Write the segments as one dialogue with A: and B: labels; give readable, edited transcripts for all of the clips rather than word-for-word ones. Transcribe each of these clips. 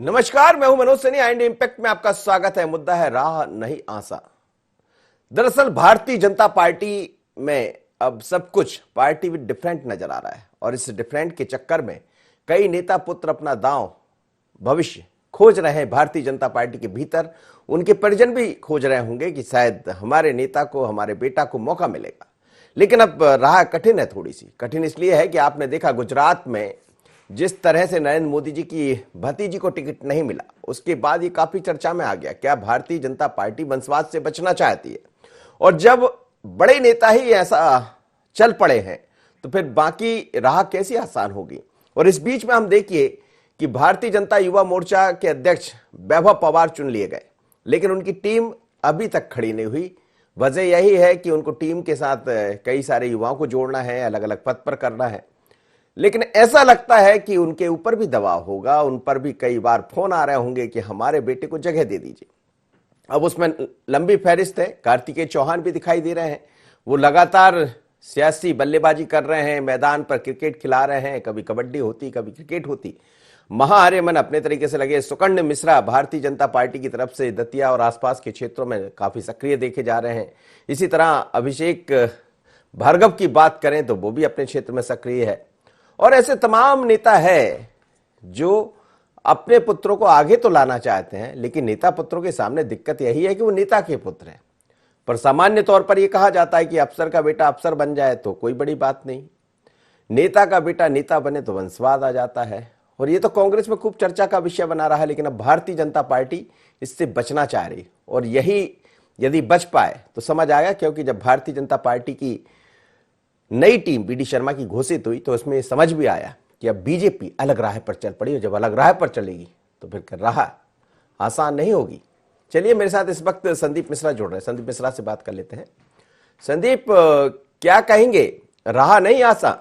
A: नमस्कार, मैं हूं मनोज सैनी। आइंड इंपैक्ट में आपका स्वागत है। मुद्दा है राह नहीं आसा। दरअसल भारतीय जनता पार्टी में अब सब कुछ पार्टी विद डिफरेंट नजर आ रहा है और इस डिफरेंट के चक्कर में कई नेता पुत्र अपना दांव भविष्य खोज रहे हैं। भारतीय जनता पार्टी के भीतर उनके परिजन भी खोज रहे होंगे कि शायद हमारे नेता को, हमारे बेटा को मौका मिलेगा। लेकिन अब राह कठिन है। थोड़ी सी कठिन इसलिए है कि आपने देखा गुजरात में जिस तरह से नरेंद्र मोदी जी की भतीजी को टिकट नहीं मिला, उसके बाद ये काफी चर्चा में आ गया। क्या भारतीय जनता पार्टी वंशवाद से बचना चाहती है? और जब बड़े नेता ही ऐसा चल पड़े हैं तो फिर बाकी राह कैसी आसान होगी? और इस बीच में हम देखिए कि भारतीय जनता युवा मोर्चा के अध्यक्ष वैभव पवार चुन लिए गए, लेकिन उनकी टीम अभी तक खड़ी नहीं हुई। वजह यही है कि उनको टीम के साथ कई सारे युवाओं को जोड़ना है, अलग अलग पद पर करना है। लेकिन ऐसा लगता है कि उनके ऊपर भी दबाव होगा, उन पर भी कई बार फोन आ रहे होंगे कि हमारे बेटे को जगह दे दीजिए। अब उसमें लंबी फहरिस्त है। कार्तिकेय चौहान भी दिखाई दे रहे हैं। वो लगातार सियासी बल्लेबाजी कर रहे हैं, मैदान पर क्रिकेट खिला रहे हैं। कभी कबड्डी होती, कभी क्रिकेट होती। महाआर्यमन अपने तरीके से लगे। सुकन्य मिश्रा भारतीय जनता पार्टी की तरफ से दतिया और आसपास के क्षेत्रों में काफी सक्रिय देखे जा रहे हैं। इसी तरह अभिषेक भार्गव की बात करें तो वो भी अपने क्षेत्र में सक्रिय है। और ऐसे तमाम नेता है जो अपने पुत्रों को आगे तो लाना चाहते हैं, लेकिन नेता पुत्रों के सामने दिक्कत यही है कि वो नेता के पुत्र हैं। पर सामान्य तौर पर यह कहा जाता है कि अफसर का बेटा अफसर बन जाए तो कोई बड़ी बात नहीं, नेता का बेटा नेता बने तो वंशवाद आ जाता है। और ये तो कांग्रेस में खूब चर्चा का विषय बना रहा है। लेकिन अब भारतीय जनता पार्टी इससे बचना चाह रही, और यही यदि बच पाए तो समझ आएगा। क्योंकि जब भारतीय जनता पार्टी की नई टीम बीडी शर्मा की घोषित हुई तो इसमें समझ भी आया कि अब बीजेपी अलग राह पर चल पड़ी, और जब अलग राह पर चलेगी तो फिर राह आसान नहीं होगी। चलिए, मेरे साथ इस वक्त संदीप मिश्रा जुड़ रहे हैं। संदीप मिश्रा से बात कर लेते हैं। संदीप, क्या कहेंगे? राह नहीं आसान?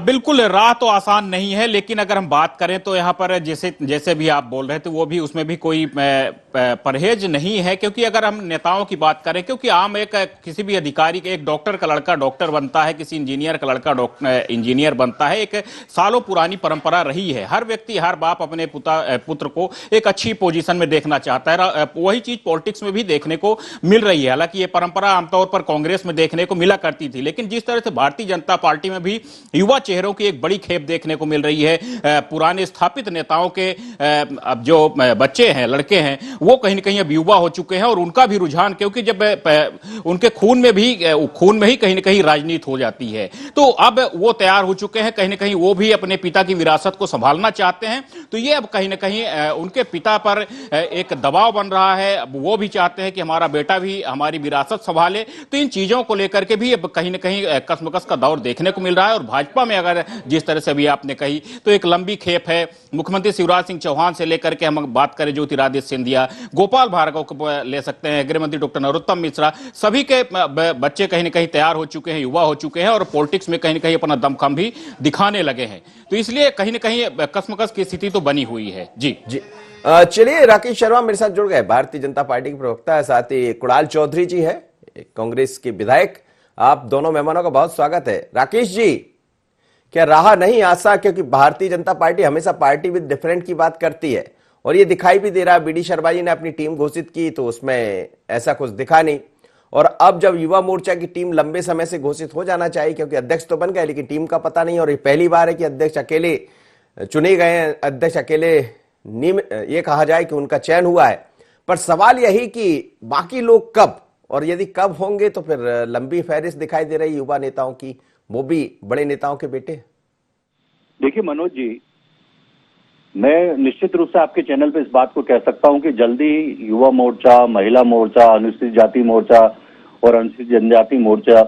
B: बिल्कुल, राह तो आसान नहीं है, लेकिन अगर हम बात करें तो यहाँ पर जैसे भी आप बोल रहे थे वो भी, उसमें भी कोई परहेज नहीं है। क्योंकि अगर हम नेताओं की बात करें, क्योंकि आम एक किसी भी अधिकारी के, एक डॉक्टर का लड़का डॉक्टर बनता है, किसी इंजीनियर का लड़का इंजीनियर बनता है, एक सालों पुरानी परंपरा रही है। हर व्यक्ति, हर बाप अपने पुत्र को एक अच्छी पोजीशन में देखना चाहता है। वही चीज पॉलिटिक्स में भी देखने को मिल रही है। हालांकि ये परंपरा आमतौर पर कांग्रेस में देखने को मिला करती थी, लेकिन जिस तरह से भारतीय जनता पार्टी में भी युवा चेहरों की एक बड़ी खेप देखने को मिल रही है। पुराने स्थापित नेताओं के अब जो बच्चे हैं, लड़के हैं, वो कहीं ना कहीं अब युवा हो चुके हैं, और उनका भी रुझान, क्योंकि जब उनके खून में ही कहीं ना कहीं राजनीति हो जाती है, तो अब वो तैयार हो चुके हैं। कहीं ना कहीं वो भी अपने पिता की विरासत को संभालना चाहते हैं। तो ये अब कहीं ना कहीं उनके पिता पर एक दबाव बन रहा है। अब वो भी चाहते हैं कि हमारा बेटा भी हमारी विरासत संभाले। तो इन चीजों को लेकर के भी अब कहीं ना कहीं कसमकस का दौर देखने को मिल रहा है। और भाजपा में अगर जिस तरह से भी आपने कही, तो एक लंबी खेप है। मुख्यमंत्री शिवराज सिंह चौहान से लेकर के हम बात करें ज्योतिरादित्य सिंधिया, गोपाल भार्गव को ले सकते हैं, गृहमंत्री डॉक्टर नरोत्तम मिश्रा, सभी के बच्चे कहीं ना कहीं तैयार हो चुके हैं, युवा हो चुके हैं, और पॉलिटिक्स में कहीं ना कहीं अपना दमखम भी दिखाने लगे हैं। तो इसलिए कहीं ना कहीं कसमकस की स्थिति तो बनी हुई है। जी
A: जी, चलिए, राकेश शर्मा मेरे साथ जुड़ गए, भारतीय जनता पार्टी के प्रवक्ता है। साथ ही कुणाल चौधरी जी है, कांग्रेस के विधायक। आप दोनों मेहमानों का बहुत स्वागत है। राकेश जी, क्या राह नहीं आसान? क्योंकि भारतीय जनता पार्टी हमेशा पार्टी विद डिफरेंट की बात करती है, और ये दिखाई भी दे रहा है। बीडी शर्मा जी ने अपनी टीम घोषित की तो उसमें ऐसा कुछ दिखा नहीं। और अब जब युवा मोर्चा की टीम लंबे समय से घोषित हो जाना चाहिए, क्योंकि अध्यक्ष तो बन गए लेकिन टीम का पता नहीं। और ये पहली बार है कि अध्यक्ष अकेले चुने गए हैं, अध्यक्ष अकेले ये कहा जाए कि उनका चयन हुआ है। पर सवाल यही कि बाकी लोग कब, और यदि कब होंगे तो फिर लंबी फहरिस्त दिखाई दे रही युवा नेताओं की, वो भी बड़े नेताओं के बेटे।
C: देखिए मनोज जी, मैं निश्चित रूप से आपके चैनल पे इस बात को कह सकता हूं कि जल्दी युवा मोर्चा, महिला मोर्चा, अनुसूचित जाति मोर्चा और अनुसूचित जनजाति मोर्चा,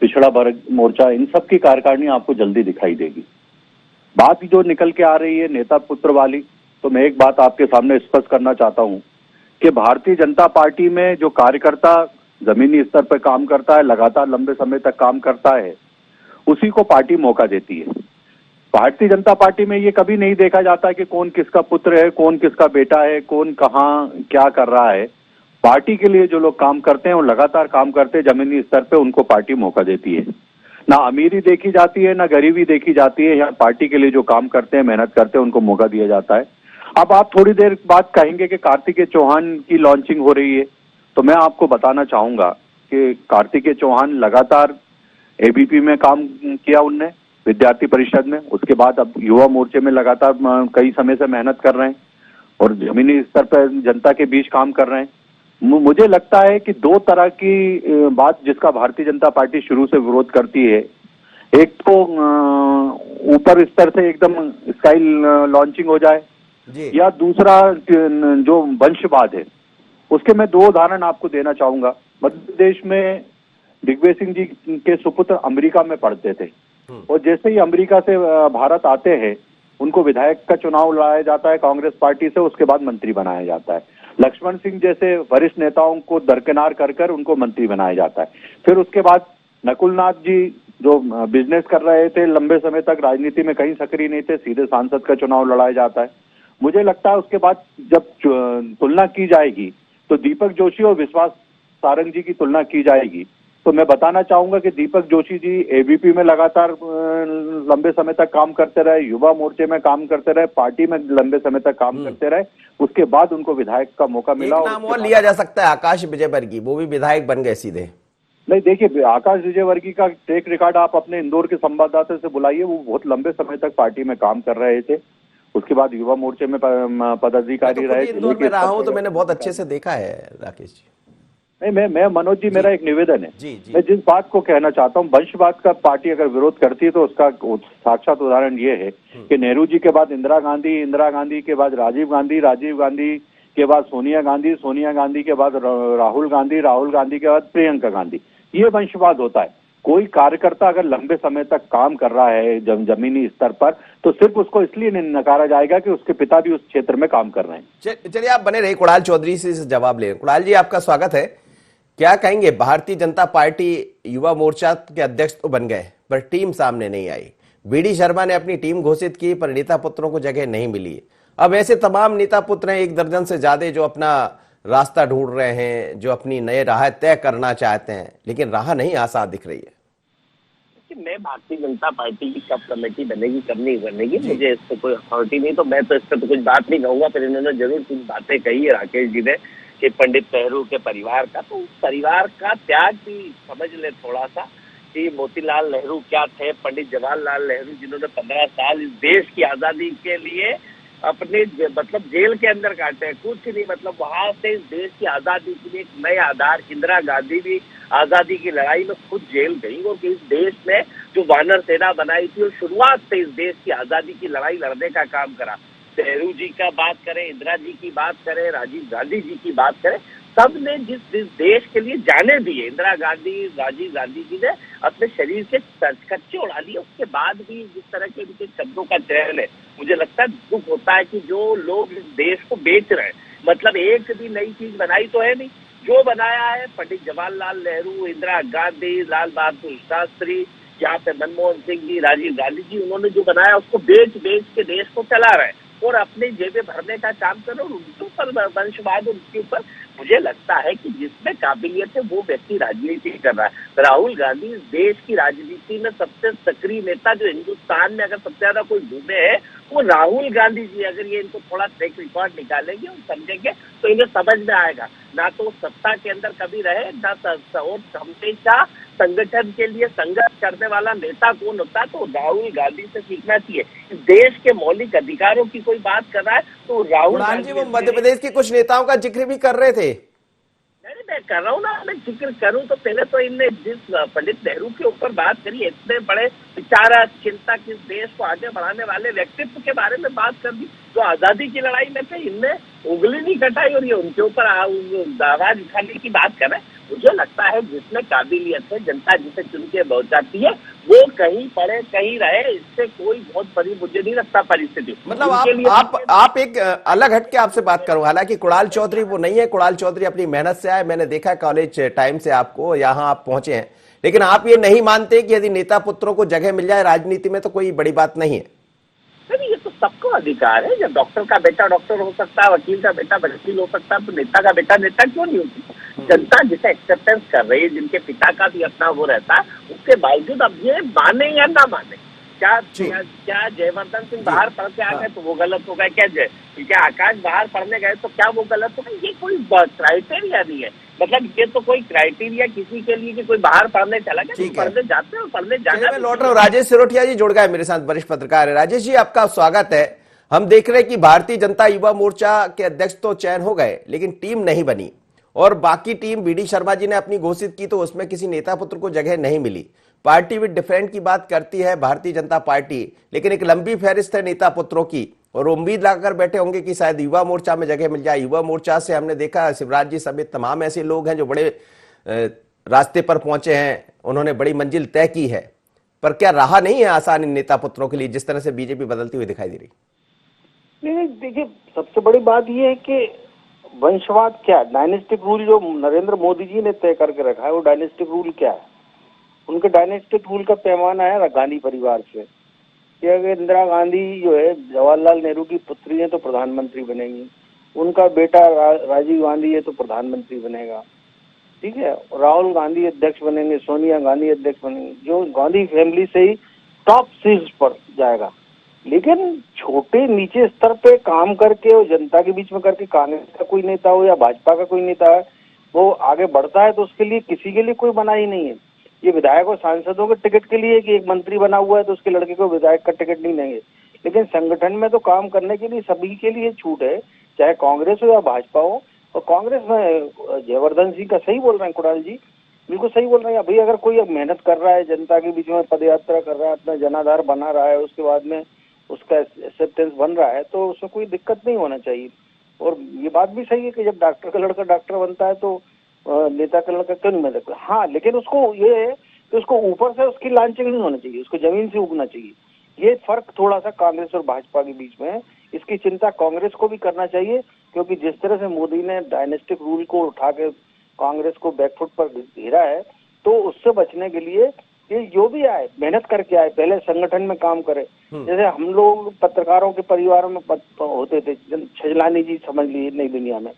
C: पिछड़ा वर्ग मोर्चा, इन सब की कार्यकारिणी आपको जल्दी दिखाई देगी। बात जो निकल के आ रही है नेता पुत्र वाली, तो मैं एक बात आपके सामने स्पष्ट करना चाहता हूं कि भारतीय जनता पार्टी में जो कार्यकर्ता जमीनी स्तर पर काम करता है, लगातार लंबे समय तक काम करता है, उसी को पार्टी मौका देती है। भारतीय जनता पार्टी में ये कभी नहीं देखा जाता कि कौन किसका पुत्र है, कौन किसका बेटा है, कौन कहाँ क्या कर रहा है। पार्टी के लिए जो लोग काम करते हैं वो लगातार काम करते हैं जमीनी स्तर पे, उनको पार्टी मौका देती है। ना अमीरी देखी जाती है ना गरीबी देखी जाती है। यहाँ पार्टी के लिए जो काम करते हैं, मेहनत करते हैं, उनको मौका दिया जाता है। अब आप थोड़ी देर बाद कहेंगे कि कार्तिकेय चौहान की लॉन्चिंग हो रही है, तो मैं आपको बताना चाहूंगा कि कार्तिकेय चौहान लगातार एबीपी में काम किया उनने, विद्यार्थी परिषद में, उसके बाद अब युवा मोर्चे में लगातार कई समय से मेहनत कर रहे हैं और जमीनी स्तर पर जनता के बीच काम कर रहे हैं। मुझे लगता है कि दो तरह की बात जिसका भारतीय जनता पार्टी शुरू से विरोध करती है, एक तो ऊपर स्तर से एकदम स्काई लॉन्चिंग हो जाए
A: जी।
C: या दूसरा जो वंशवाद है। उसके मैं दो उदाहरण आपको देना चाहूंगा। मध्य प्रदेश में दिग्विजय सिंह जी के सुपुत्र अमेरिका में पढ़ते थे और जैसे ही अमेरिका से भारत आते हैं, उनको विधायक का चुनाव लड़ाया जाता है कांग्रेस पार्टी से, उसके बाद मंत्री बनाया जाता है। लक्ष्मण सिंह जैसे वरिष्ठ नेताओं को दरकिनार कर कर उनको मंत्री बनाया जाता है। फिर उसके बाद नकुलनाथ जी जो बिजनेस कर रहे थे, लंबे समय तक राजनीति में कहीं सक्रिय नहीं थे, सीधे सांसद का चुनाव लड़ाया जाता है। मुझे लगता है उसके बाद जब तुलना की जाएगी तो दीपक जोशी और विश्वास सारंग जी की तुलना की जाएगी, तो मैं बताना चाहूंगा कि दीपक जोशी जी एबीपी में लगातार लंबे समय तक काम करते रहे, युवा मोर्चे में काम करते रहे, पार्टी में लंबे समय तक काम करते रहे। उसके बाद उनको विधायक का मौका मिला।
A: एक नाम और लिया जा सकता है, आकाश विजयवर्गीय, वो भी विधायक बन गए सीधे।
C: नहीं, देखिए आकाश विजयवर्गीय का ट्रैक रिकॉर्ड आप अपने इंदौर के संवाददाता से बुलाइए, वो बहुत लंबे समय तक पार्टी में काम कर रहे थे। उसके बाद युवा मोर्चे में पदाधिकारी रहे।
A: इंदौर में रहा हूं तो मैंने बहुत अच्छे से देखा है राकेश जी।
C: नहीं, मैं मनोज जी, मेरा एक निवेदन है।
A: जी, जी।
C: मैं जिस बात को कहना चाहता हूँ, वंशवाद का पार्टी अगर विरोध करती है तो उसका साक्षात उदाहरण ये है कि नेहरू जी के बाद इंदिरा गांधी, इंदिरा गांधी के बाद राजीव गांधी, राजीव गांधी के बाद सोनिया गांधी, सोनिया गांधी के बाद राहुल गांधी, राहुल गांधी के बाद प्रियंका गांधी। ये वंशवाद होता है। कोई कार्यकर्ता अगर लंबे समय तक काम कर रहा है जमीनी स्तर पर, तो सिर्फ उसको इसलिए नहीं नकारा जाएगा कि उसके पिता भी उस क्षेत्र में काम कर रहे हैं।
A: चलिए आप बने रहे, कुणाल चौधरी से जवाब ले। कुणाल जी, आपका स्वागत है। क्या कहेंगे, भारतीय जनता पार्टी युवा मोर्चा के अध्यक्ष तो बन गए पर टीम सामने नहीं आई। बीडी शर्मा ने अपनी टीम घोषित की पर नेता पुत्रों को जगह नहीं मिली। अब ऐसे तमाम नेता पुत्र हैं, 1 दर्जन से ज्यादा, जो अपना रास्ता ढूंढ रहे हैं, जो अपनी नए राह तय करना चाहते हैं, लेकिन राह नहीं आसान दिख रही है।
D: मैं भारतीय जनता पार्टी की कब कमेटी बनेगी कब नहीं बनेगी, मुझे इस पर कोई अथॉरिटी नहीं, तो मैं तो इस पर तो कुछ बात नहीं कहूंगा। फिर इन्होंने जरूर कुछ बातें कही है राकेश जी ने कि पंडित नेहरू के परिवार का, तो उस परिवार का त्याग भी समझ ले थोड़ा सा कि मोतीलाल नेहरू क्या थे, पंडित जवाहरलाल नेहरू जिन्होंने 15 साल इस देश की आजादी के लिए अपने मतलब जेल के अंदर काटे, कुछ नहीं, मतलब वहां से इस देश की आजादी के लिए एक नए आधार। इंदिरा गांधी भी आजादी की लड़ाई में खुद जेल गई और इस देश में जो वानर सेना बनाई थी और शुरुआत से इस देश की आजादी की लड़ाई लड़ने का काम करा। नेहरू जी का बात करें, इंदिरा जी की बात करें, राजीव गांधी जी की बात करें, सब ने जिस देश के लिए जाने दिए, इंदिरा गांधी, राजीव गांधी जी ने अपने शरीर के कच्चे उड़ा लिए। उसके बाद भी जिस तरह के उनके शब्दों का चयन है, मुझे लगता है दुख होता है कि जो लोग इस देश को बेच रहे हैं, मतलब एक भी नई चीज बनाई तो है नहीं, जो बनाया है पंडित जवाहरलाल नेहरू, इंदिरा गांधी, लाल बहादुर शास्त्री, यहाँ पे मनमोहन सिंह जी, राजीव गांधी जी, उन्होंने जो बनाया उसको बेच बेच के देश को चला रहे हैं और अपने जेबें भरने का काम करो। उनके ऊपर वंशवाद, उनके ऊपर मुझे लगता है कि जिसमें काबिलियत है वो व्यक्ति राजनीति कर रहा है। राहुल गांधी इस देश की राजनीति में सबसे सक्रिय नेता जो हिंदुस्तान में अगर सबसे ज्यादा कोई घूमे है वो राहुल गांधी जी। अगर ये इनको थोड़ा ट्रैक रिकॉर्ड निकालेंगे और समझेंगे तो इन्हें समझ में आएगा, ना तो सत्ता के अंदर कभी रहे ना, और हमेशा संगठन के लिए संघर्ष करने वाला नेता कौन होता है, तो राहुल गांधी से सीखना चाहिए। इस देश के मौलिक अधिकारों की कोई बात कर रहा है तो राहुल गांधी।
A: वो मध्य प्रदेश के कुछ नेताओं का जिक्र भी कर रहे थे।
D: नहीं, मैं कर रहा हूँ ना, मैं जिक्र करूँ तो पहले तो इनने जिस पंडित नेहरू के ऊपर बात करी, इतने बड़े विचारक, चिंतक, इस देश को आगे बढ़ाने वाले व्यक्तित्व के बारे में बात कर दी, जो आजादी की लड़ाई में थे, इनने उंगली नहीं कटाई और ये उनके ऊपर आवाज उठाने की बात कर रहे हैं। मुझे लगता है जिसमें काबिलियत है, जनता जिसे चुन के पहुंचाती है, वो कहीं पड़े कहीं रहे, इससे कोई बहुत बड़ी मुझे नहीं लगता परिस्थिति।
A: मतलब आप एक अलग हट के आपसे बात करूं, हालांकि कुणाल चौधरी वो नहीं है। कुणाल चौधरी अपनी मेहनत से आए, मैंने देखा कॉलेज टाइम से आपको यहाँ आप पहुंचे हैं, लेकिन आप ये नहीं मानते कि यदि नेता पुत्रों को जगह मिल जाए राजनीति में तो कोई बड़ी बात नहीं है?
D: नहीं, ये तो सबको अधिकार है। जब डॉक्टर का बेटा डॉक्टर हो सकता है, वकील का बेटा वकील हो सकता है, तो नेता का बेटा नेता क्यों नहीं हो सकता? जनता जिसे एक्सेप्टेंस कर रही है, जिनके पिता का भी अपना वो रहता है, उसके बावजूद अब ये माने या ना माने, क्या जयवर्धन सिंह बाहर पढ़ के आ गए तो वो गलत हो गए? क्या आकाश बाहर पढ़ने गए तो क्या वो गलत हो गए? ये कोई क्राइटेरिया नहीं है। मतलब ये तो कोई क्राइटेरिया किसी के लिए कि कोई बाहर पढ़ने चला गया, पढ़ने जाते हैं और पढ़ने जाना।
A: मैं लौट रहा हूँ, राजेश सिरोठिया जी जुड़ गए मेरे साथ, वरिष्ठ पत्रकार है। राजेश जी, आपका स्वागत है। हम देख रहे हैं कि भारतीय जनता युवा मोर्चा के अध्यक्ष तो चयन हो गए, लेकिन टीम नहीं बनी, और बाकी टीम बीडी शर्मा जी ने अपनी घोषित की तो उसमें किसी नेता पुत्र को जगह नहीं मिली। पार्टी विद डिफरेंट की बात करती है भारतीय जनता पार्टी, लेकिन एक लंबी फहरिस्त है नेता पुत्रों की, और उम्मीद लगाकर बैठे होंगे कि शायद युवा मोर्चा में जगह मिल जाए। युवा मोर्चा से हमने देखा शिवराज जी समेत तमाम ऐसे लोग हैं जो बड़े रास्ते पर पहुंचे हैं, उन्होंने बड़ी मंजिल तय की है, पर क्या रहा नहीं है आसान इन नेता पुत्रों के लिए जिस तरह से बीजेपी बदलती हुई दिखाई दे रही?
E: नहीं, देखिए, सबसे बड़ी बात यह है कि वंशवाद क्या, डायनेस्टिक रूल जो नरेंद्र मोदी जी ने तय करके रखा है, वो डायनेस्टिक रूल क्या है? उनके डायनेस्टिक रूल का पैमाना है गांधी परिवार से कि अगर इंदिरा गांधी जो है जवाहरलाल नेहरू की पुत्री है तो प्रधानमंत्री बनेंगी, उनका बेटा राजीव गांधी है तो प्रधानमंत्री बनेगा, ठीक है, राहुल गांधी अध्यक्ष बनेंगे, सोनिया गांधी अध्यक्ष बनेंगे, जो गांधी फैमिली से ही टॉप सीट्स पर जाएगा। लेकिन छोटे नीचे स्तर पे काम करके और जनता के बीच में करके कांग्रेस का कोई नेता हो या भाजपा का कोई नेता है वो आगे बढ़ता है तो उसके लिए किसी के लिए कोई मना ही नहीं है। ये विधायक और सांसदों के टिकट के लिए कि एक मंत्री बना हुआ है तो उसके लड़के को विधायक का टिकट नहीं देंगे, लेकिन संगठन में तो काम करने के लिए सभी के लिए छूट है, चाहे कांग्रेस हो या भाजपा हो। और कांग्रेस में जयवर्धन सिंह का सही बोल रहे हैं कुणाल जी, बिल्कुल सही बोल रहे हैं। भाई अगर कोई मेहनत कर रहा है, जनता के बीच में पद यात्रा कर रहा है, अपना जनाधार बना रहा है, उसके बाद में उसका एक्सेप्टेंस बन रहा है तो उसमें कोई दिक्कत नहीं होना चाहिए। और ये बात भी सही है कि जब डॉक्टर का लड़का डॉक्टर बनता है तो नेता का लड़का क्यों नहीं बन सकता? हाँ, लेकिन उसको ये है कि उसको ऊपर से उसकी लांछन नहीं होना चाहिए, उसको जमीन से उगना चाहिए। ये फर्क थोड़ा सा कांग्रेस और भाजपा के बीच में है। इसकी चिंता कांग्रेस को भी करना चाहिए, क्योंकि जिस तरह से मोदी ने डायनेस्टिक रूल को उठा के कांग्रेस को बैकफुट पर घेरा है, तो उससे बचने के लिए ये जो भी आए मेहनत करके आए, पहले संगठन में काम करे। जैसे हम लोग पत्रकारों के परिवारों में होते थे, छजलानी जी समझ लीजिए नई दुनिया में,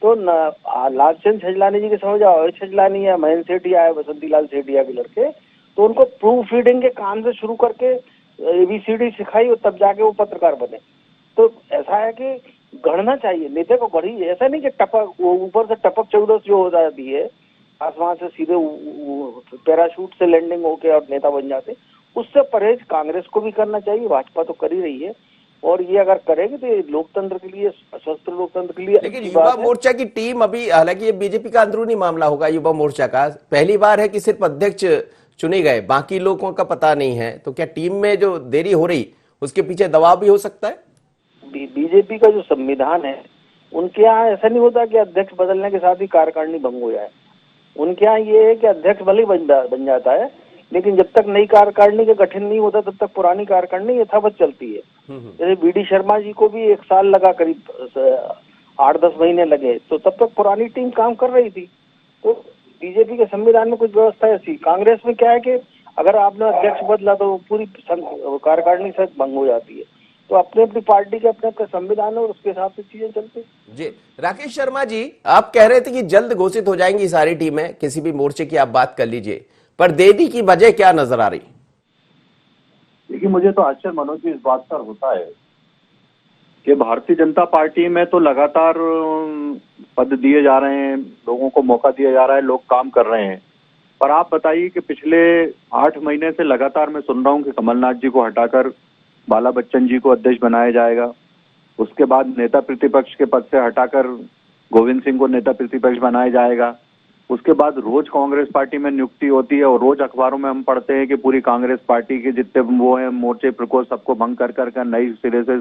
E: तो लालचंद छजलानी जी के समझ आओ, छजलानी है, महेंद्र सेठिया है, बसंती लाल सेठिया के लड़के, तो उनको प्रूफ रीडिंग के काम से शुरू करके ABCD सिखाई और तब जाके वो पत्रकार बने। तो ऐसा है कि गढ़ना चाहिए, नेता को गढ़ी, ऐसा नहीं कि टपक ऊपर से टपक 14 जो हो जाती है, आसमान से सीधे पैराशूट से लैंडिंग होके और नेता बन जाते, उससे परहेज कांग्रेस को भी करना चाहिए। भाजपा तो कर ही रही है, और ये अगर करेगी तो ये लोकतंत्र के लिए, स्वस्थ लोकतंत्र के लिए।
A: लेकिन युवा मोर्चा की टीम अभी, हालांकि ये बीजेपी का अंदरूनी मामला होगा, युवा मोर्चा का पहली बार है कि सिर्फ अध्यक्ष चुने गए, बाकी लोगों का पता नहीं है, तो क्या टीम में जो देरी हो रही उसके पीछे दबाव भी हो सकता है?
E: बीजेपी का जो संविधान है, उनके यहाँ ऐसा नहीं होता कि अध्यक्ष बदलने के साथ ही कार्यकारिणी भंग हो जाए। उनके यहाँ ये है कि अध्यक्ष भले बन जाता है, लेकिन जब तक नई कार्यकारिणी का गठन नहीं होता तब तक पुरानी कार्यकारिणी यथावत चलती है। जैसे बीडी शर्मा जी को भी 1 साल लगा, करीब 8-10 महीने लगे, तो तब तक पुरानी टीम काम कर रही थी। तो बीजेपी के संविधान में कुछ व्यवस्था ऐसी। कांग्रेस में क्या है कि अगर आपने अध्यक्ष बदला तो पूरी कार्यकारिणी से भंग हो जाती है। तो अपने अपनी पार्टी के अपने अपने संविधान है और उसके हिसाब से चीजें चलती।
A: जी, राकेश शर्मा जी, आप कह रहे थे कि जल्द घोषित हो जाएंगी सारी टीमें, किसी भी मोर्चे की आप बात कर लीजिए, पर देरी की वजह क्या नजर आ रही?
C: देखिए, मुझे तो आश्चर्य मनोज जी इस बात पर होता है कि भारतीय जनता पार्टी में तो लगातार पद दिए जा रहे हैं, लोगों को मौका दिया जा रहा है, लोग काम कर रहे हैं, पर आप बताइए कि पिछले 8 महीने से लगातार मैं सुन रहा हूं कि कमलनाथ जी को हटाकर बाला बच्चन जी को अध्यक्ष बनाया जाएगा, उसके बाद नेता प्रतिपक्ष के पद से हटाकर गोविंद सिंह को नेता प्रतिपक्ष बनाया जाएगा, उसके बाद रोज कांग्रेस पार्टी में नियुक्ति होती है और रोज अखबारों में हम पढ़ते हैं कि पूरी कांग्रेस पार्टी के जितने वो है मोर्चे प्रकोष्ठ सबको भंग कर नई सिरे से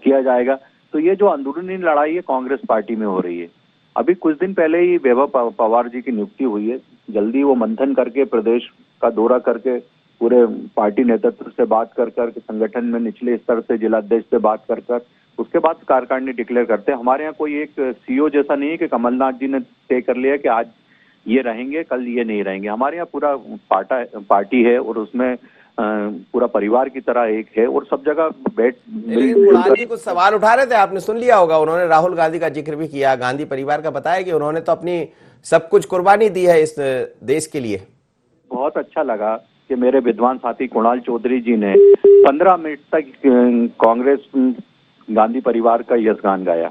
C: किया जाएगा। तो ये जो अंदरूनी लड़ाई है कांग्रेस पार्टी में हो रही है। अभी कुछ दिन पहले ही वैभव पवार जी की नियुक्ति हुई है, जल्दी वो मंथन करके प्रदेश का दौरा करके पूरे पार्टी नेतृत्व से बात कर संगठन में निचले स्तर से जिलाध्यक्ष से बात कर उसके बाद कार्यकारिणी डिक्लेयर करते हैं। हमारे यहाँ कोई एक सीओ जैसा नहीं है कि कमलनाथ जी ने तय कर लिया कि आज ये रहेंगे कल ये नहीं रहेंगे। हमारे यहाँ पूरा पार्टी है और उसमें पूरा परिवार की तरह एक है और सब जगह बैठ
A: लेकिन कुणाल जी कुछ सवाल उठा रहे थे, आपने सुन लिया होगा, उन्होंने राहुल गांधी का जिक्र भी किया, गांधी परिवार का बताया कि उन्होंने तो अपनी सब कुछ कुर्बानी दी है इस देश के लिए।
C: बहुत अच्छा लगा कि मेरे विद्वान साथी कुणाल चौधरी जी ने 15 मिनट तक कांग्रेस गांधी परिवार का यशगान गाया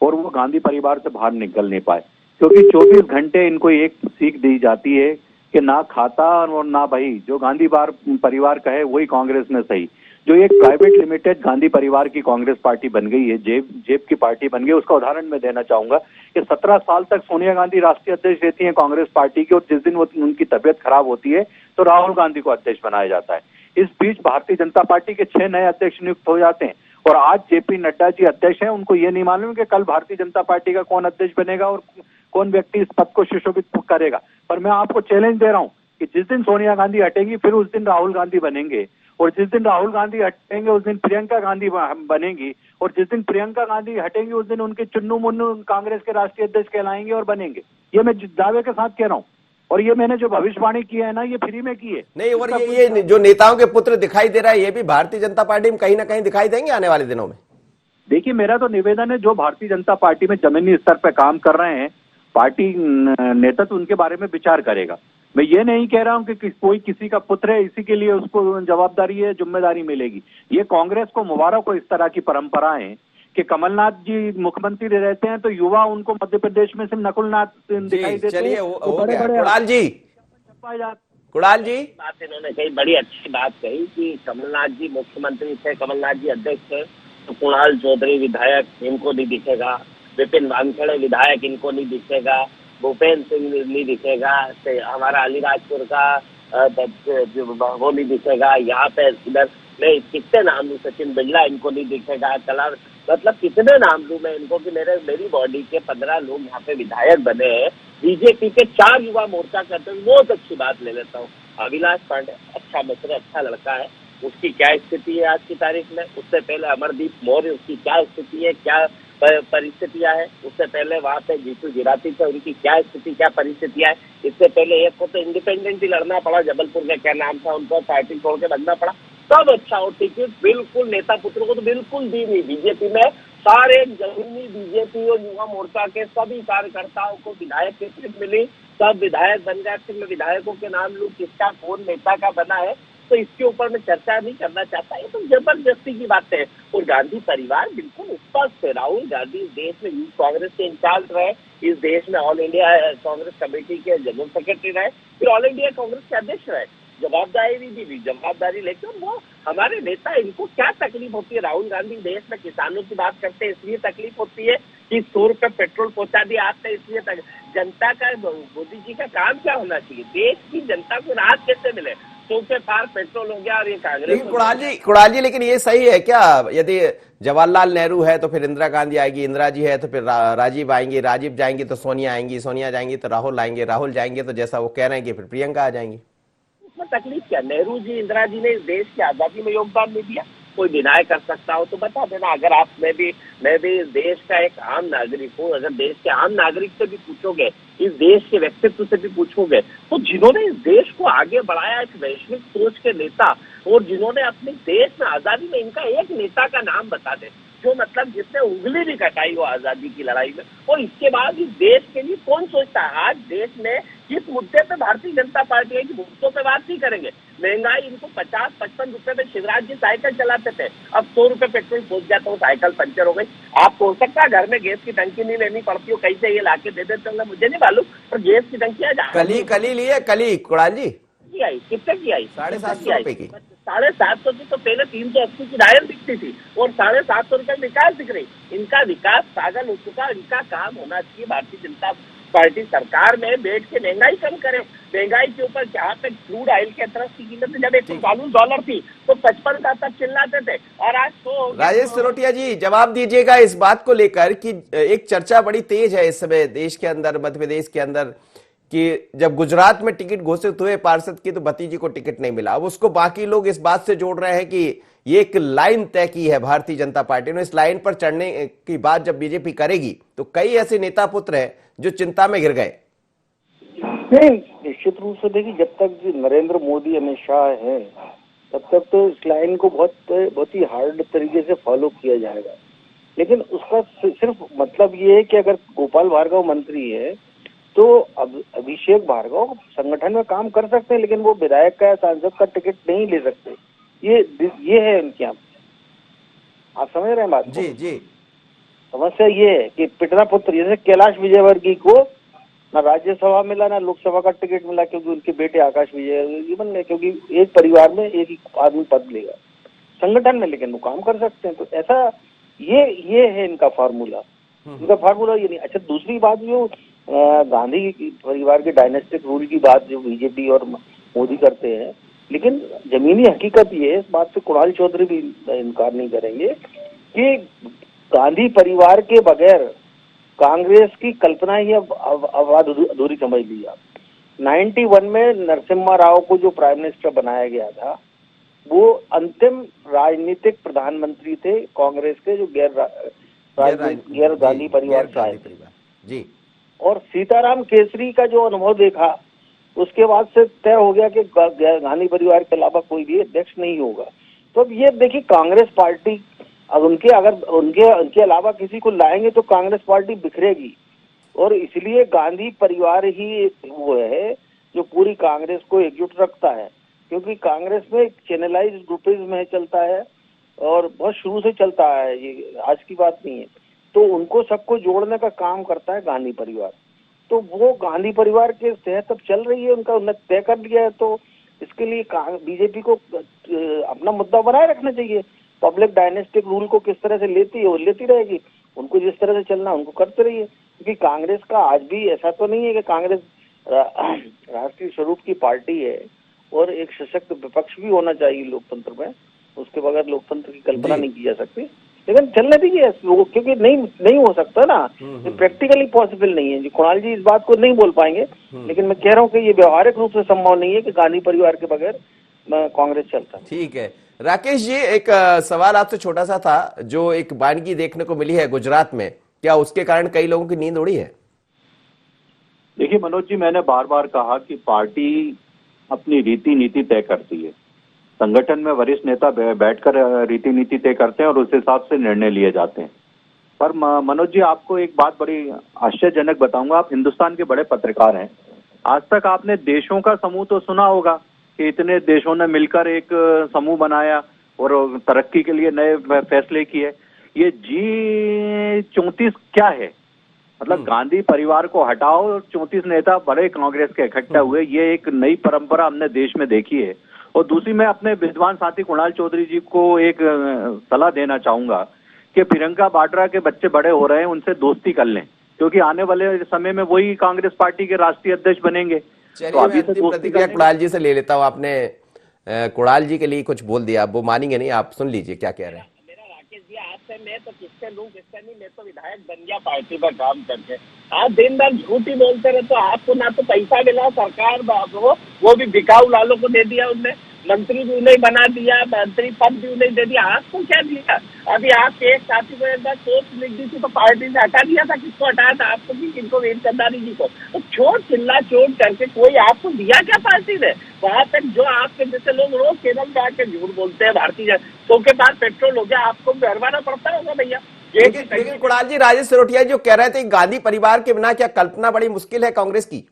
C: और वो गांधी परिवार से बाहर निकल नहीं पाए, क्योंकि 24 घंटे इनको एक सीख दी जाती है कि ना खाता और ना भाई, जो गांधी परिवार का है वही कांग्रेस में सही। जो एक प्राइवेट लिमिटेड गांधी परिवार की कांग्रेस पार्टी बन गई है, जेब की पार्टी बन गई, उसका उदाहरण मैं देना चाहूंगा कि 17 साल तक सोनिया गांधी राष्ट्रीय अध्यक्ष रहती हैं कांग्रेस पार्टी की, और जिस दिन उनकी तबियत खराब होती है तो राहुल गांधी को अध्यक्ष बनाया जाता है। इस बीच भारतीय जनता पार्टी के 6 नए अध्यक्ष नियुक्त हो जाते हैं और आज जेपी नड्डा जी अध्यक्ष हैं। उनको ये नहीं मालूम कि कल भारतीय जनता पार्टी का कौन अध्यक्ष बनेगा और कौन व्यक्ति इस पद को सुशोभित करेगा। पर मैं आपको चैलेंज दे रहा हूं कि जिस दिन सोनिया गांधी हटेंगी फिर उस दिन राहुल गांधी बनेंगे, और जिस दिन राहुल गांधी हटेंगे उस दिन प्रियंका गांधी बनेंगी, और जिस दिन प्रियंका गांधी हटेंगी उस दिन उनके चुन्नू मुन्नू कांग्रेस के राष्ट्रीय अध्यक्ष कहलाएंगे और बनेंगे। ये मैं दावे के साथ कह रहा हूँ, और ये मैंने जो भविष्यवाणी की है ना, ये फ्री में की है
A: नहीं, और ये जो नेताओं के पुत्र दिखाई दे रहा है, ये भी भारतीय जनता पार्टी में कहीं ना कहीं दिखाई देंगे आने वाले दिनों में।
C: देखिए, मेरा तो निवेदन है, जो भारतीय जनता पार्टी में जमीनी स्तर पर काम कर रहे हैं, पार्टी नेतृत्व उनके बारे में विचार करेगा। मैं ये नहीं कह रहा हूं कि कोई किसी का पुत्र है इसी के लिए उसको जवाबदारी है, जिम्मेदारी मिलेगी। ये कांग्रेस को मुबारक हो इस तरह की परंपरा है कि कमलनाथ जी मुख्यमंत्री रहते हैं तो युवा उनको मध्य प्रदेश में सिर्फ नकुलनाथ दिखाई देते हैं।
A: चलिए, हो गया। कुणाल जी
D: बात इन्होंने कही, बड़ी अच्छी बात कही कि कमलनाथ जी मुख्यमंत्री थे, कमलनाथ जी अध्यक्ष थे, तो कुणाल चौधरी विधायक इनको नहीं दिखेगा, विपिन वानखेड़े विधायक इनको नहीं दिखेगा, भूपेंद्र सिंह नहीं दिखेगा, हमारा अलीराजपुर का वो नहीं दिखेगा, यहाँ पे इधर मैं कितने नाम लूं, सचिन बिरला इनको नहीं दिखेगा, कला, मतलब कितने नाम लूं मैं इनको कि मेरी बॉडी के 15 लोग यहाँ पे विधायक बने हैं। बीजेपी के 4 युवा मोर्चा करते हैं। बहुत अच्छी बात ले लेता हूँ, अविनाश पांडे अच्छा मित्र, अच्छा लड़का है, उसकी क्या स्थिति है आज की तारीख में। उससे पहले अमरदीप मौर्य, उसकी क्या स्थिति है, क्या परिस्थितियां है। उससे पहले वहां पे जीतू गिराती थे, उनकी क्या स्थिति, क्या परिस्थितियां है। इससे पहले एक को तो इंडिपेंडेंट ही लड़ना पड़ा, जबलपुर का क्या नाम था उनको, पार्टी छोड़ के बनना पड़ा। सब अच्छा, और टिकट बिल्कुल नेता पुत्रों को तो बिल्कुल दी नहीं। बीजेपी में सारे जमीनी बीजेपी और युवा मोर्चा के सभी कार्यकर्ताओं को विधायक की टिकट मिली, सब विधायक बन गए। फिर मैं विधायकों के नाम लूं, किसका कौन नेता का बना है, तो इसके ऊपर मैं चर्चा नहीं करना चाहता। ये तो जबरदस्ती की बात है। और गांधी परिवार बिल्कुल स्पष्ट है। राहुल गांधी इस देश में यूथ कांग्रेस के इंचार्ज रहे, इस देश में ऑल इंडिया कांग्रेस कमेटी के जनरल सेक्रेटरी रहे, फिर ऑल इंडिया कांग्रेस के अध्यक्ष रहे। जवाबदारी लेकर वो हमारे नेता, इनको क्या तकलीफ होती है। राहुल गांधी देश में किसानों की बात करते हैं, इसलिए तकलीफ होती है कि 100 रुपये पेट्रोल पहुंचा दिया आपने, इसलिए जनता का, मोदी जी का काम क्या होना चाहिए, देश की जनता को राहत कैसे मिले। 100 के पार पेट्रोल हो गया और ये कांग्रेस।
A: कुणाल जी, लेकिन ये सही है क्या? यदि जवाहरलाल नेहरू है तो फिर इंदिरा गांधी आएगी, इंदिरा जी है तो फिर राजीव आएंगी, राजीव जाएंगी तो सोनिया आएंगी, सोनिया जाएंगी तो राहुल आएंगे, राहुल जाएंगे तो जैसा वो कह रहे हैं कि फिर प्रियंका आ जाएंगी।
D: इसमें तकलीफ क्या? नेहरू जी, इंदिरा जी ने इस देश की आजादी में योगदान नहीं दिया। कोई डिनाई कर सकता हो तो बता देना। अगर आप, मैं भी इस देश का एक आम नागरिक हूँ। अगर देश के आम नागरिक से भी पूछोगे, इस देश के व्यक्तित्व से भी पूछोगे, तो जिन्होंने इस देश को आगे बढ़ाया, एक वैश्विक सोच के नेता, और जिन्होंने अपने देश में आजादी में, इनका एक नेता का नाम बता दे जो मतलब जिसने उंगली भी कटाई हो आजादी की लड़ाई में। और इसके बाद इस देश के लिए कौन सोचता है? आज देश में किस मुद्दे पे भारतीय जनता पार्टी है कि मुद्दों पे बात नहीं करेंगे। महंगाई, इनको 50-55 रुपए में शिवराज जी साइकिल चलाते थे, अब 100 रुपए पेट्रोल पहुंच जाता, वो साइकिल पंचर हो गई। आपको हो सकता है घर में गैस की टंकी नहीं लेनी पड़ती हो, कहीं से ये लाके दे देते होंगे, मुझे नहीं मालूम, पर गैस की टंकी
A: कली ली है, कली कुणाल जी
D: आई, कितने की आई?
A: 750 रुपए की।
D: 750 की तो पहले 380 की डायल दिखती थी, और 750 रुपए विकास दिख रही। इनका विकास पागल हो चुका। इनका काम होना चाहिए भारतीय जनता पार्टी सरकार में बैठ के महंगाई कम करे। महंगाई के ऊपर, जहाँ पे क्रूड ऑयल के तरफ की कीमत जब $140 थी तो 55 तक चिल्लाते थे, और आज तो।
A: राजेश सिरोटिया जी, जवाब दीजिएगा इस बात को लेकर कि एक चर्चा बड़ी तेज है इस समय देश के अंदर, मध्य प्रदेश के अंदर, कि जब गुजरात में टिकट घोषित हुए पार्षद की तो भतीजी को टिकट नहीं मिला। अब उसको बाकी लोग इस बात से जोड़ रहे हैं कि ये एक लाइन तय की है भारतीय जनता पार्टी ने, इस लाइन पर चढ़ने की बात जब बीजेपी करेगी तो कई ऐसे नेता पुत्र हैं जो चिंता में गिर गए।
E: नहीं, निश्चित रूप से देखिए, जब तक नरेंद्र मोदी, अमित शाह है, तब तक तो इस लाइन को बहुत ही हार्ड तरीके से फॉलो किया जाएगा। लेकिन उसका सिर्फ मतलब ये है कि अगर गोपाल भार्गव मंत्री है तो अब अभिषेक भार्गव संगठन में काम कर सकते हैं, लेकिन वो विधायक का या सांसद का टिकट नहीं ले सकते। ये है उनके यहाँ। आप समझ रहे हैं बात को?
A: जी जी।
E: समस्या ये है कि पिटना पुत्र, जैसे कैलाश विजयवर्गीय को ना राज्यसभा मिला ना लोकसभा का टिकट मिला, क्योंकि उनके बेटे आकाश विजयवर्गीय बन गए, क्योंकि एक परिवार में एक ही आदमी पद लेगा संगठन में, लेकिन वो काम कर सकते हैं। तो ऐसा ये है इनका फार्मूला। इनका फार्मूला ये नहीं। अच्छा, दूसरी बात जो गांधी परिवार के डायनेस्टिक रूल की बात जो बीजेपी और मोदी करते हैं, लेकिन जमीनी हकीकत ये है, इस बात से कुणाल चौधरी भी इनकार नहीं करेंगे कि गांधी परिवार के बगैर कांग्रेस की कल्पना ही अब अधूरी समझ ली आप। 91 में नरसिम्हा राव को जो प्राइम मिनिस्टर बनाया गया था, वो अंतिम राजनीतिक प्रधानमंत्री थे कांग्रेस के, जो गैर गांधी परिवार से आए थे
A: जी।
E: और सीताराम केसरी का जो अनुभव देखा, उसके बाद से तय हो गया कि गांधी परिवार के अलावा कोई भी अध्यक्ष नहीं होगा। तो अब ये देखिए, कांग्रेस पार्टी अब उनके अलावा किसी को लाएंगे तो कांग्रेस पार्टी बिखरेगी, और इसलिए गांधी परिवार ही वो है जो पूरी कांग्रेस को एकजुट रखता है, क्योंकि कांग्रेस में चैनलाइज्ड ग्रुपिज्म में चलता है और बहुत शुरू से चलता है, ये आज की बात नहीं है। तो उनको सबको जोड़ने का काम करता है गांधी परिवार। तो वो गांधी परिवार के तहत अब चल रही है, उनका उन्नत तय कर लिया है। तो इसके लिए बीजेपी को अपना मुद्दा बनाए रखना चाहिए। पब्लिक डायनेस्टिक रूल को किस तरह से लेती है वो लेती रहेगी, उनको जिस तरह से चलना उनको करते रहिए। क्योंकि कांग्रेस का आज भी ऐसा तो नहीं है कि कांग्रेस राष्ट्रीय स्वरूप की पार्टी है, और एक सशक्त विपक्ष भी होना चाहिए लोकतंत्र में, उसके बगैर लोकतंत्र की कल्पना नहीं की जा सकती। लेकिन चलने दीजिए, क्योंकि नहीं हो सकता ना, प्रैक्टिकली पॉसिबल नहीं है जी। कुणाल जी इस बात को नहीं बोल पाएंगे, लेकिन मैं कह रहा हूँ कि ये व्यवहारिक रूप से संभव नहीं है कि गांधी परिवार के बगैर कांग्रेस चलता।
A: ठीक है राकेश जी, एक सवाल आपसे छोटा सा था, जो एक वानगी देखने को मिली है गुजरात में, क्या उसके कारण कई लोगों की नींद उड़ी है?
C: देखिए मनोज जी, मैंने बार बार कहा कि पार्टी अपनी रीति नीति तय करती है। संगठन में वरिष्ठ नेता बैठकर रीति नीति तय करते हैं और उस हिसाब से निर्णय लिए जाते हैं। पर मनोज जी, आपको एक बात बड़ी आश्चर्यजनक बताऊंगा। आप हिंदुस्तान के बड़े पत्रकार हैं, आज तक आपने देशों का समूह तो सुना होगा कि इतने देशों ने मिलकर एक समूह बनाया और तरक्की के लिए नए फैसले किए। ये G34 क्या है? मतलब गांधी परिवार को हटाओ, 34 नेता बड़े कांग्रेस के इकट्ठा हुए, ये एक नई परंपरा हमने देश में देखी है। और दूसरी, मैं अपने विद्वान साथी कुणाल चौधरी जी को एक सलाह देना चाहूंगा कि प्रियंका वाड्रा के बच्चे बड़े हो रहे हैं, उनसे दोस्ती कर लें, क्योंकि आने वाले समय में वही कांग्रेस पार्टी के राष्ट्रीय अध्यक्ष बनेंगे।
A: तो अभी से प्रतिक्रिया कुणाल जी से ले लेता हूँ। आपने कुणाल जी के लिए कुछ बोल दिया, वो मानेंगे नहीं, आप सुन लीजिए क्या कह रहे हैं।
D: मेरा राकेश जी, आपसे मैं तो किससे लूं किससे नहीं, मैं तो विधायक बन गया पार्टी पर काम करके। आप दिन भर झूठ ही बोलते रहे, तो आपको ना तो पैसा मिला, सरकार वो भी बिकाऊ लालों को दे दिया, उनने मंत्री भी उन्हें बना दिया, मंत्री पद भी उन्हें दे दिया। आपको क्या दिया? अभी आपके एक साथी को एक बार सोच लिख दी थी तो पार्टी से हटा दिया था। किसको हटाया था? आपको कि किनको? वीर चंदानी जी को। तो चोट चिल्ला चोट करके कोई आपको दिया क्या पार्टी ने? वहां तक जो आपके जैसे लोग रोज केरल में आके झूठ बोलते हैं, भारतीय तो के बाद पेट्रोल हो गया, आपको भरवाना पड़ता होगा भैया।
A: लेकिन कुणाल जी, राजेश सिरोठिया जो कह रहे थे गांधी परिवार के बिना क्या कल्पना बड़ी मुश्किल है कांग्रेस की?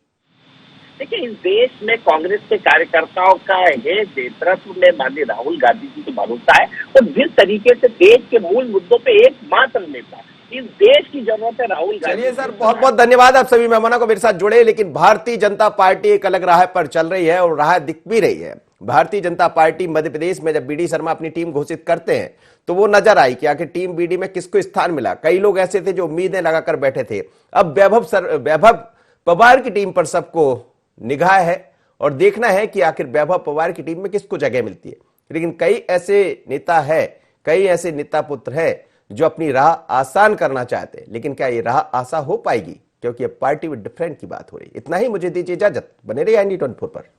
D: देखिए, इस देश में कांग्रेस के कार्यकर्ताओं का नेतृत्व में माननीय राहुल गांधी जी को भरोसा है, और जिस तरीके से देश के मूल मुद्दों पे एकमात्र नेता इस देश की जरूरत है राहुल गांधी।
A: चलिए सर, बहुत बहुत धन्यवाद आप सभी मेहमानों को मेरे साथ जुड़े। लेकिन भारतीय जनता पार्टी एक अलग राह पर चल रही है, और राह दिख भी रही है। भारतीय जनता पार्टी मध्य प्रदेश में जब बीडी शर्मा अपनी टीम घोषित करते हैं तो वो नजर आई कि आखिर टीम बीडी में किसको स्थान मिला। कई लोग ऐसे थे जो उम्मीदें लगाकर बैठे थे। अब वैभव पवार की टीम पर सबको निगाह है और देखना है कि आखिर वैभव पवार की टीम में किसको जगह मिलती है। लेकिन कई ऐसे नेता पुत्र है जो अपनी राह आसान करना चाहते हैं, लेकिन क्या ये राह आसान हो पाएगी? क्योंकि अब पार्टी विद डिफरेंट की बात हो रही है। इतना ही, मुझे दीजिए इजाजत, बने रहिए IND 24 पर।